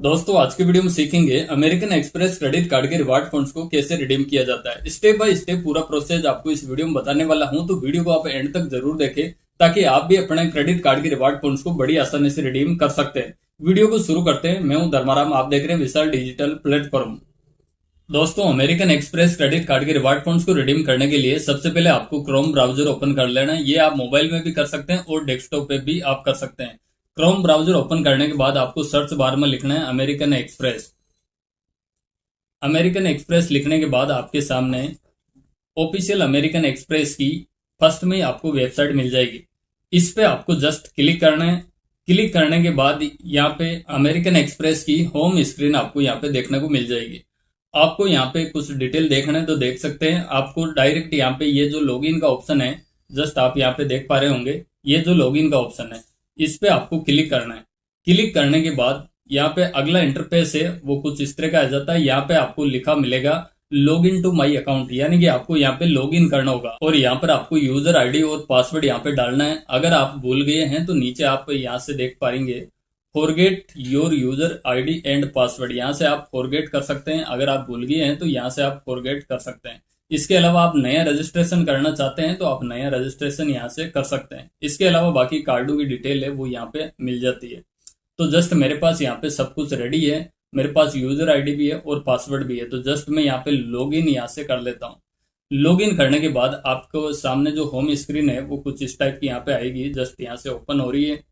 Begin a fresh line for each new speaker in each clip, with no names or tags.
दोस्तों आज की वीडियो में सीखेंगे अमेरिकन एक्सप्रेस क्रेडिट कार्ड के रिवार्ड पॉइंट्स को कैसे रिडीम किया जाता है। स्टेप बाय स्टेप पूरा प्रोसेस आपको इस वीडियो में बताने वाला हूं, तो वीडियो को आप एंड तक जरूर देखें ताकि आप भी अपने क्रेडिट कार्ड के रिवार्ड पॉइंट्स को बड़ी आसानी से रिडीम कर सकते हैं। वीडियो को शुरू करते हैं। मैं हूं धर्माराम, आप देख रहे हैं विशाल डिजिटल प्लेटफॉर्म। दोस्तों अमेरिकन एक्सप्रेस क्रेडिट कार्ड के रिवार्ड पॉइंट्स को रिडीम करने के लिए सबसे पहले आपको क्रोम ब्राउजर ओपन कर लेना है। ये आप मोबाइल में भी कर सकते हैं और डेस्कटॉप पे भी आप कर सकते हैं। क्रोम ब्राउजर ओपन करने के बाद आपको सर्च बार में लिखना है अमेरिकन एक्सप्रेस। अमेरिकन एक्सप्रेस लिखने के बाद आपके सामने ऑफिशियल अमेरिकन एक्सप्रेस की फर्स्ट में आपको वेबसाइट मिल जाएगी। इस पे आपको जस्ट क्लिक करना है। क्लिक करने के बाद यहाँ पे अमेरिकन एक्सप्रेस की होम स्क्रीन आपको यहाँ पे देखने को मिल जाएगी। आपको यहाँ पे कुछ डिटेल देखना है तो देख सकते हैं। आपको डायरेक्ट यहाँ पे ये जो लॉगिन का ऑप्शन है, जस्ट आप यहाँ पे देख पा रहे होंगे, ये जो लॉगिन का ऑप्शन है इस पे आपको क्लिक करना है। क्लिक करने के बाद यहाँ पे अगला इंटरफेस है वो कुछ इस तरह का आ जाता है। यहाँ पे आपको लिखा मिलेगा log in to my account, यानी कि आपको यहाँ पे लॉग इन करना होगा और यहाँ पर आपको यूजर आईडी और पासवर्ड यहाँ पे डालना है। अगर आप भूल गए हैं तो नीचे आप यहाँ से देख पाएंगे forget your user ID and password, यहाँ से आप फॉरगेट कर सकते हैं। अगर आप भूल गए हैं तो यहाँ से आप फॉरगेट कर सकते हैं। इसके अलावा आप नया रजिस्ट्रेशन करना चाहते हैं तो आप नया रजिस्ट्रेशन यहाँ से कर सकते हैं। इसके अलावा बाकी कार्डों की डिटेल है वो यहाँ पे मिल जाती है। तो जस्ट मेरे पास यहाँ पे सब कुछ रेडी है। मेरे पास यूजर आईडी भी है और पासवर्ड भी है। तो जस्ट मैं यहाँ पे लॉग इन यहाँ से कर लेता हूँ। लॉग इन करने के बाद आपको सामने जो होम स्क्रीन है वो कुछ इस टाइप की यहाँ पे आएगी। जस्ट यहाँ से ओपन हो रही है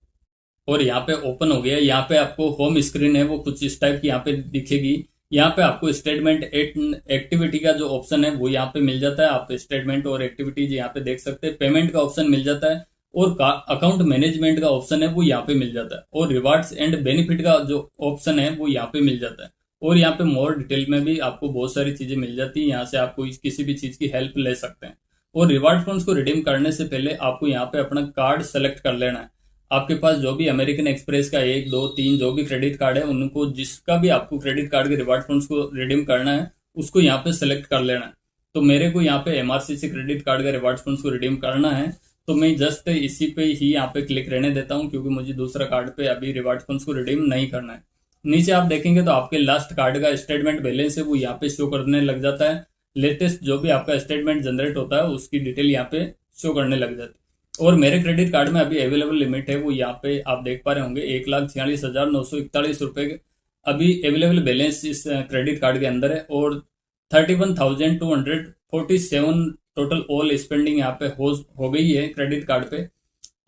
और यहाँ पे ओपन हो गया। यहाँ पे आपको होम स्क्रीन है वो कुछ इस टाइप की यहाँ पे दिखेगी। यहाँ पे आपको स्टेटमेंट एक्टिविटी का जो ऑप्शन है वो यहाँ पे मिल जाता है। आप स्टेटमेंट और एक्टिविटीज यहाँ पे देख सकते हैं। पेमेंट का ऑप्शन मिल जाता है और अकाउंट मैनेजमेंट का ऑप्शन है वो यहाँ पे मिल जाता है और रिवार्ड्स एंड बेनिफिट का जो ऑप्शन है वो यहाँ पे मिल जाता है। और यहाँ पे मोर डिटेल में भी आपको बहुत सारी चीजें मिल जाती है। यहाँ से आपको किसी भी चीज की हेल्प ले सकते हैं। और रिवार्ड पॉइंट्स को रिडीम करने से पहले आपको यहाँ पे अपना कार्ड सेलेक्ट कर लेना है। आपके पास जो भी अमेरिकन एक्सप्रेस का 1, 2, 3 जो भी क्रेडिट कार्ड है, उनको जिसका भी आपको क्रेडिट कार्ड के रिवार्ड पॉइंट्स को रिडीम करना है उसको यहाँ पे सेलेक्ट कर लेना है। तो मेरे को यहाँ पे एमआरसीसी क्रेडिट कार्ड का रिवार्ड पॉइंट्स को रिडीम करना है तो मैं जस्ट इसी पे ही यहाँ पे क्लिक रहने देता हूँ, क्योंकि मुझे दूसरा कार्ड पे अभी रिवार्ड पॉइंट्स को रिडीम नहीं करना है। नीचे आप देखेंगे तो आपके लास्ट कार्ड का स्टेटमेंट बैलेंस है वो यहाँ पे शो करने लग जाता है। लेटेस्ट जो भी आपका स्टेटमेंट जनरेट होता है उसकी डिटेल यहाँ पे शो करने लग जाती है। और मेरे क्रेडिट कार्ड में अभी अवेलेबल लिमिट है वो यहाँ पे आप देख पा रहे होंगे 1,46,941 रुपए अभी अवेलेबल बैलेंस इस क्रेडिट कार्ड के अंदर है। और 31,247 टोटल ऑल स्पेंडिंग यहाँ पे हो गई है क्रेडिट कार्ड पे।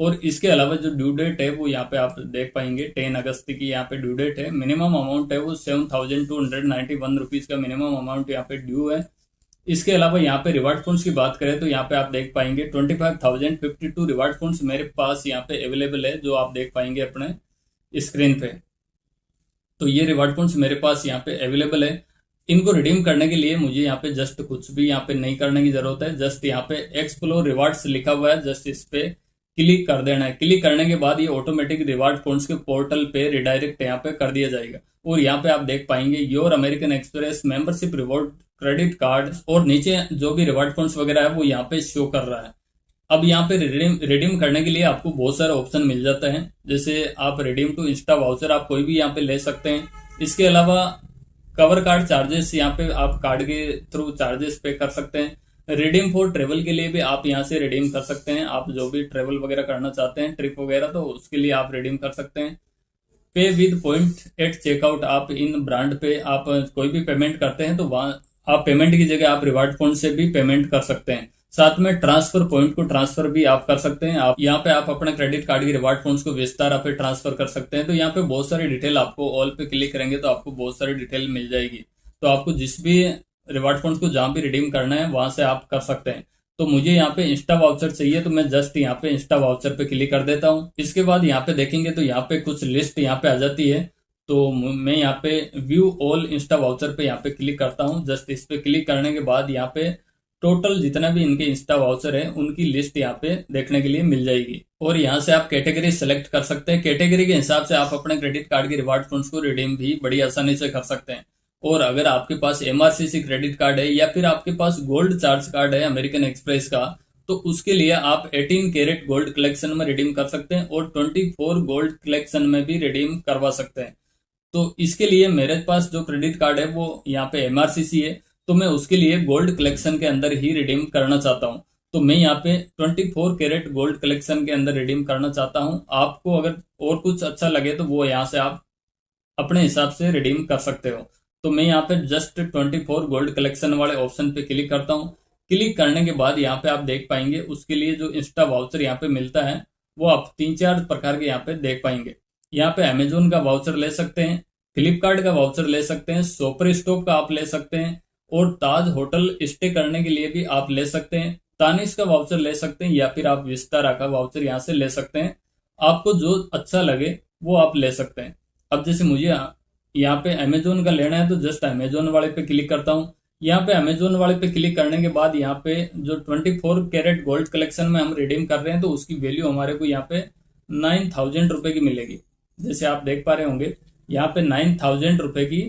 और इसके अलावा जो ड्यू डेट है वो यहाँ पे आप देख पाएंगे 10 अगस्त की यहाँ पे ड्यू डेट है। मिनिमम अमाउंट है वो 7,291 रुपीज का मिनिमम अमाउंट यहाँ पे ड्यू है। इसके अलावा यहाँ पे रिवार्ड पॉइंट्स की बात करें तो यहाँ पे आप देख पाएंगे 25,052 रिवार्ड पॉइंट्स मेरे पास यहाँ पे अवेलेबल है, जो आप देख पाएंगे अपने स्क्रीन पे। तो ये रिवार्ड पॉइंट्स मेरे पास यहाँ पे अवेलेबल है। इनको रिडीम करने के लिए मुझे यहाँ पे जस्ट कुछ भी यहाँ पे नहीं करने की जरूरत है। जस्ट यहाँ पे एक्सप्लोर रिवार्ड्स लिखा हुआ है, जस्ट इस पे क्लिक कर देना है। क्लिक करने के बाद ये ऑटोमेटिक रिवार्ड पॉइंट्स के पोर्टल पे रिडायरेक्ट यहाँ पे कर दिया जाएगा। और यहाँ पे आप देख पाएंगे your American express membership reward credit card, और नीचे जो भी रिवार्ड पॉइंट्स वगैरह है वो यहाँ पे शो कर रहा है। अब यहाँ पे रिडीम करने के लिए आपको बहुत सारे ऑप्शन मिल जाता है। जैसे आप रिडीम टू इंस्टा वाउचर आप कोई भी यहाँ पे ले सकते हैं। इसके अलावा कवर कार्ड चार्जेस यहाँ पे आप कार्ड के थ्रू चार्जेस पे कर सकते हैं। रिडीम फॉर ट्रेवल के लिए भी आप यहाँ से रिडीम कर सकते हैं। आप जो भी ट्रेवल वगैरह करना चाहते हैं, ट्रिप वगैरह, तो उसके लिए आप रिडीम कर सकते हैं। पे विद पॉइंट एट चेकआउट, आप इन ब्रांड पे आप कोई भी पेमेंट करते हैं तो वहां आप पेमेंट की जगह आप रिवार्ड पॉइंट से भी पेमेंट कर सकते हैं। साथ में ट्रांसफर पॉइंट को ट्रांसफर भी आप कर सकते हैं। आप यहाँ पे आप अपने क्रेडिट कार्ड की रिवार्ड पॉइंट्स को विस्तार पे ट्रांसफर कर सकते हैं। तो यहाँ पे बहुत सारी डिटेल आपको ऑल पे क्लिक करेंगे तो आपको बहुत सारी डिटेल मिल जाएगी। तो आपको जिस भी रिवार्ड पॉइंट्स को जहां भी रिडीम करना है वहां से आप कर सकते हैं। तो मुझे यहाँ पे इंस्टा वाउचर चाहिए तो मैं जस्ट यहाँ पे इंस्टा वाउचर पे क्लिक कर देता हूँ। इसके बाद यहाँ पे देखेंगे तो यहाँ पे कुछ लिस्ट यहाँ पे आ जाती है। तो मैं यहाँ पे व्यू ऑल इंस्टा वाउचर पे यहाँ पे क्लिक करता हूँ। जस्ट इस पे क्लिक करने के बाद यहाँ पे टोटल जितना भी इनके इंस्टा वाउचर है उनकी लिस्ट यहाँ पे देखने के लिए मिल जाएगी। और यहाँ से आप कैटेगरी सेलेक्ट कर सकते हैं। कैटेगरी के हिसाब से आप अपने क्रेडिट कार्ड के रिवार्ड पॉइंट्स को रिडीम भी बड़ी आसानी से कर सकते हैं। और अगर आपके पास एमआरसीसी क्रेडिट कार्ड है या फिर आपके पास गोल्ड चार्ज कार्ड है अमेरिकन एक्सप्रेस का, तो उसके लिए आप 18 कैरेट गोल्ड कलेक्शन में रिडीम कर सकते हैं और 24 गोल्ड कलेक्शन में भी रिडीम करवा सकते हैं। तो इसके लिए मेरे पास जो क्रेडिट कार्ड है वो यहाँ पे MRCC है, तो मैं उसके लिए गोल्ड कलेक्शन के अंदर ही रिडीम करना चाहता हूँ। तो मैं यहाँ पे 24 कैरेट गोल्ड कलेक्शन के अंदर रिडीम करना चाहता हूँ। आपको अगर और कुछ अच्छा लगे तो वो यहाँ से आप अपने हिसाब से रिडीम कर सकते हो। तो मैं यहाँ पे जस्ट 24 गोल्ड कलेक्शन वाले ऑप्शन पे क्लिक करता हूँ। क्लिक करने के बाद यहाँ पे आप देख पाएंगे उसके लिए जो इंस्टा वाउचर यहाँ पे मिलता है वो आप 3-4 प्रकार के यहाँ पे देख पाएंगे। यहाँ पे अमेजोन का वाउचर ले सकते हैं, फ्लिपकार्ट का वाउचर ले सकते हैं, शॉपर स्टॉप का आप ले सकते हैं, और ताज होटल स्टे करने के लिए भी आप ले सकते हैं, तानिश का वाउचर ले सकते हैं, या फिर आप विस्तारा का वाउचर यहाँ से ले सकते हैं। आपको जो अच्छा लगे वो आप ले सकते हैं। अब जैसे मुझे यहाँ पे अमेजोन का लेना है तो जस्ट अमेजोन वाले पे क्लिक करता हूँ। यहाँ पे अमेजोन वाले पे क्लिक करने के बाद यहाँ पे जो 24 कैरेट गोल्ड कलेक्शन में हम रिडीम कर रहे हैं तो उसकी वैल्यू हमारे को यहाँ पे 9,000 रुपए की मिलेगी। जैसे आप देख पा रहे होंगे यहाँ पे 9,000 रुपए की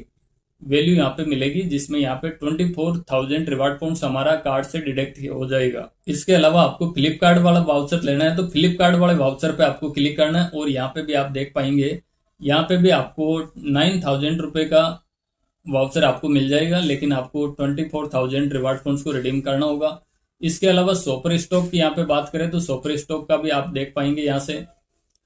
वैल्यू यहाँ पे मिलेगी, जिसमें यहाँ पे 24,000 रिवार्ड पॉइंट्स हमारा कार्ड से डिडक्ट हो जाएगा। इसके अलावा आपको फ्लिपकार्ट वाला वाउचर लेना है तो फ्लिपकार्ट वाले वाउचर पे आपको क्लिक करना है, और यहाँ पे भी आप देख पाएंगे यहाँ पे भी आपको 9,000 रुपए का वाउचर आपको मिल जाएगा, लेकिन आपको 24,000 रिवार्ड पॉइंट्स को रिडीम करना होगा। इसके अलावा शॉपर स्टॉक की यहाँ पे बात करें तो शॉपर स्टॉक का भी आप देख पाएंगे यहाँ से।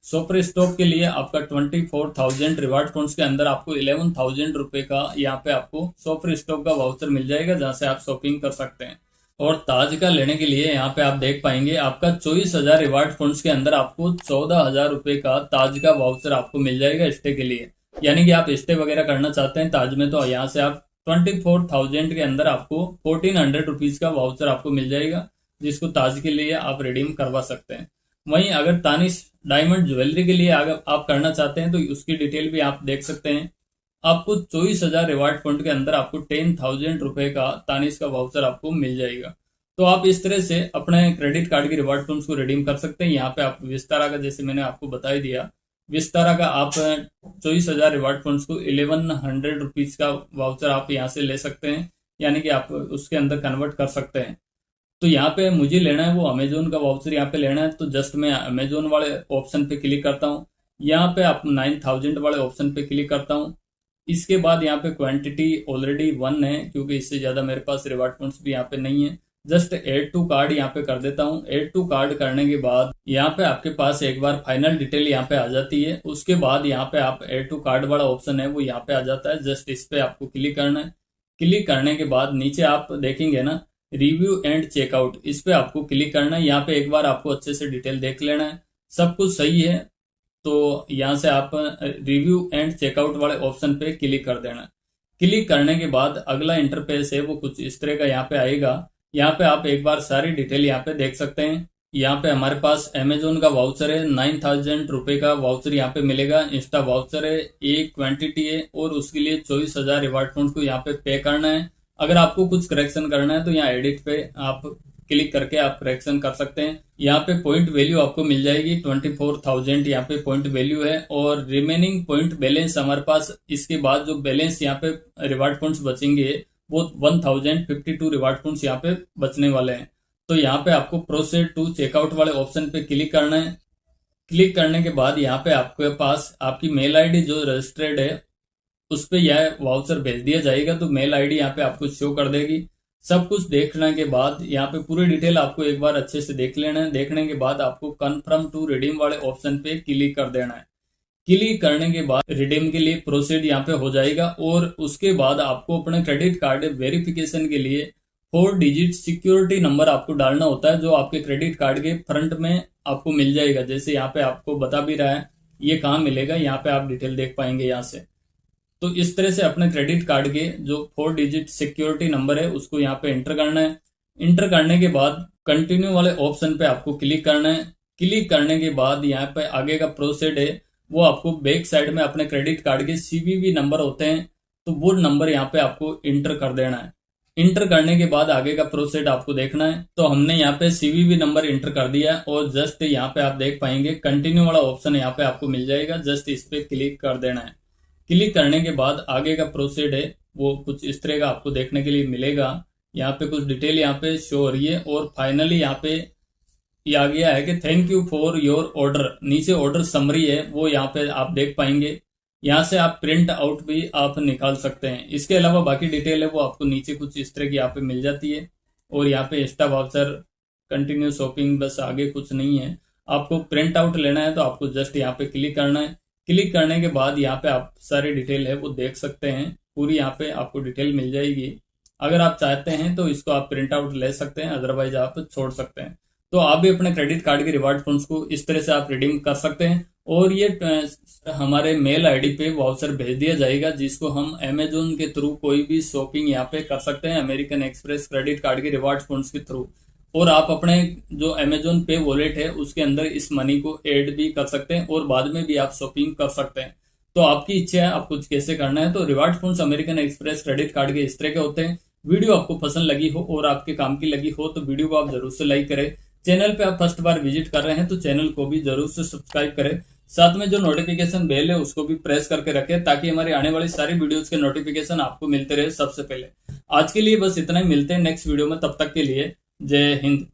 शॉपर स्टॉक के लिए आपका 24,000 रिवार्ड पॉइंट्स के अंदर आपको 11,000 रुपए का यहाँ पे आपको शॉपर स्टॉक का वाउचर मिल जाएगा, जहाँ से आप शॉपिंग कर सकते हैं। और ताज का लेने के लिए यहाँ पे आप देख पाएंगे आपका 24,000 रिवार्ड पॉइंट्स के अंदर आपको 14,000 रुपए का ताज का वाउचर आपको मिल जाएगा स्टे के लिए। यानी कि आप स्टे वगैरह करना चाहते हैं ताज में तो यहाँ से आप 24,000 के अंदर आपको 1,400 रुपीज का वाउचर आपको मिल जाएगा, जिसको ताज के लिए आप रिडीम करवा सकते हैं। वहीं अगर तानिश डायमंड ज्वेलरी के लिए अगर आप करना चाहते हैं तो उसकी डिटेल भी आप देख सकते हैं। आपको 24,000 रिवार्ड पॉइंट के अंदर आपको 10,000 रुपए का तानिश का वाउचर आपको मिल जाएगा। तो आप इस तरह से अपने क्रेडिट कार्ड के रिवार्ड पॉइंट्स को रिडीम कर सकते हैं। यहाँ पे आप विस्तारा का, जैसे मैंने आपको बता ही दिया, विस्तारा का आप 24,000 रिवार्ड पॉइंट्स को 1,100 रुपीज का वाउचर आप यहाँ से ले सकते हैं, यानी कि आप उसके अंदर कन्वर्ट कर सकते हैं। तो यहाँ पे मुझे लेना है वो अमेजोन का वाउचर यहाँ पे लेना है, तो जस्ट मैं अमेजोन वाले ऑप्शन पे क्लिक करता हूँ। यहाँ पे आप 9,000 वाले ऑप्शन पे क्लिक करता हूँ। इसके बाद यहाँ पे क्वांटिटी ऑलरेडी 1 है, क्योंकि इससे ज्यादा मेरे पास रिवार्ड पॉइंट्स भी यहाँ पे नहीं है। जस्ट एड टू कार्ड यहाँ पे कर देता हूँ। एड टू कार्ड करने के बाद यहाँ पे आपके पास एक बार फाइनल डिटेल यहाँ पे आ जाती है। उसके बाद यहाँ पे आप एड टू कार्ड वाला ऑप्शन है वो यहाँ पे आ जाता है। जस्ट इस पे आपको क्लिक करना है। क्लिक करने के बाद नीचे आप देखेंगे ना रिव्यू एंड चेकआउट, इस पे आपको क्लिक करना है। यहाँ पे एक बार आपको अच्छे से डिटेल देख लेना है, सब कुछ सही है तो यहाँ से आप रिव्यू एंड चेकआउट वाले ऑप्शन पे क्लिक कर देना। क्लिक करने के बाद अगला इंटरफेस है वो कुछ इस तरह का यहाँ पे आएगा। यहाँ पे आप एक बार सारी डिटेल यहाँ पे देख सकते हैं। यहाँ पे हमारे पास अमेजोन का वाउचर है, 9,000 रुपए का वाउचर यहाँ पे मिलेगा। इंस्टा वाउचर है, एक क्वांटिटी है, और उसके लिए 24,000 रिवार्ड पॉइंट को यहाँ पे करना है। अगर आपको कुछ करेक्शन करना है तो यहाँ एडिट पे आप क्लिक करके आप करेक्शन कर सकते हैं। यहाँ पे पॉइंट वैल्यू आपको मिल जाएगी 24,000 यहाँ पे पॉइंट वैल्यू है, और रिमेनिंग पॉइंट बैलेंस हमारे पास इसके बाद जो बैलेंस यहाँ पे रिवार्ड पॉइंट्स बचेंगे वो 1,052 रिवार्ड पॉइंट्स यहाँ पे बचने वाले हैं। तो यहाँ पे आपको प्रोसीड टू चेकआउट वाले ऑप्शन पे क्लिक करना है। क्लिक करने के बाद यहाँ पे आपके पास आपकी मेल आईडी जो रजिस्टर्ड है उस पे यह वाउचर भेज दिया जाएगा। तो मेल आईडी यहाँ पे आपको शो कर देगी। सब कुछ देखने के बाद यहाँ पे पूरी डिटेल आपको एक बार अच्छे से देख लेना है। देखने के बाद आपको कंफर्म टू रिडीम वाले ऑप्शन पे क्लिक कर देना है। क्लिक करने के बाद रिडीम के लिए प्रोसीड यहाँ पे हो जाएगा, और उसके बाद आपको अपने क्रेडिट कार्ड वेरिफिकेशन के लिए 4 डिजिट सिक्योरिटी नंबर आपको डालना होता है, जो आपके क्रेडिट कार्ड के फ्रंट में आपको मिल जाएगा। जैसे यहाँ पे आपको बता भी रहा है ये कहाँ मिलेगा, यहाँ पे आप डिटेल देख पाएंगे यहाँ से। तो इस तरह से अपने क्रेडिट कार्ड के जो 4 डिजिट सिक्योरिटी नंबर है उसको यहाँ पे एंटर करना है। एंटर करने के बाद कंटिन्यू वाले ऑप्शन पे आपको क्लिक करना है। क्लिक करने के बाद यहाँ पे आगे का प्रोसेड है वो आपको बैक साइड में अपने क्रेडिट कार्ड के CVV नंबर होते हैं, तो वो नंबर यहाँ पे आपको इंटर कर देना है। इंटर करने के बाद आगे का प्रोसेड आपको देखना है। तो हमने यहाँ पे CVV नंबर इंटर कर दिया है, और जस्ट यहाँ पे आप देख पाएंगे कंटिन्यू वाला ऑप्शन यहाँ पे आपको मिल जाएगा। जस्ट इस पे क्लिक कर देना है। क्लिक करने के बाद आगे का प्रोसेड है वो कुछ इस तरह का आपको देखने के लिए मिलेगा। यहाँ पे कुछ डिटेल यहाँ पे शो हो रही है, और फाइनली यहाँ पे आ गया है कि thank you for your order. नीचे ऑर्डर समरी है वो यहाँ पे आप देख पाएंगे। यहाँ से आप प्रिंट आउट भी आप निकाल सकते हैं। इसके अलावा बाकी डिटेल है वो आपको नीचे कुछ इस तरह की यहाँ पे मिल जाती है। और यहाँ पे इंस्टा वाउचर, कंटिन्यू शॉपिंग, बस आगे कुछ नहीं है। आपको प्रिंट आउट लेना है तो आपको जस्ट यहाँ पे क्लिक करना है। क्लिक करने के बाद यहाँ पे आप सारी डिटेल है वो देख सकते हैं, पूरी यहाँ पे आपको डिटेल मिल जाएगी। अगर आप चाहते हैं तो इसको आप प्रिंट आउट ले सकते हैं, अदरवाइज आप छोड़ सकते हैं। तो आप भी अपने क्रेडिट कार्ड के रिवार्ड पॉइंट्स को इस तरह से आप रिडीम कर सकते हैं। और ये हमारे मेल आईडी पे वाउचर भेज दिया जाएगा, जिसको हम अमेजोन के थ्रू कोई भी शॉपिंग यहाँ पे कर सकते हैं, अमेरिकन एक्सप्रेस क्रेडिट कार्ड के रिवार्ड पॉइंट्स के थ्रू। और आप अपने जो अमेजोन पे वॉलेट है उसके अंदर इस मनी को ऐड भी कर सकते हैं और बाद में भी आप शॉपिंग कर सकते हैं। तो आपकी इच्छा है आपको कैसे करना है। तो reward points American express credit card के इस तरह के होते हैं। वीडियो आपको पसंद लगी हो और आपके काम की लगी हो तो वीडियो को आप जरूर से लाइक करें। चैनल पे आप फर्स्ट बार विजिट कर रहे हैं तो चैनल को भी जरूर से सब्सक्राइब करें। साथ में जो नोटिफिकेशन बेल है उसको भी प्रेस करके रखें, ताकि हमारी आने वाली सारी वीडियोस के नोटिफिकेशन आपको मिलते रहे सबसे पहले। आज के लिए बस इतना ही, मिलते हैं नेक्स्ट वीडियो में, तब तक के लिए जय हिंद।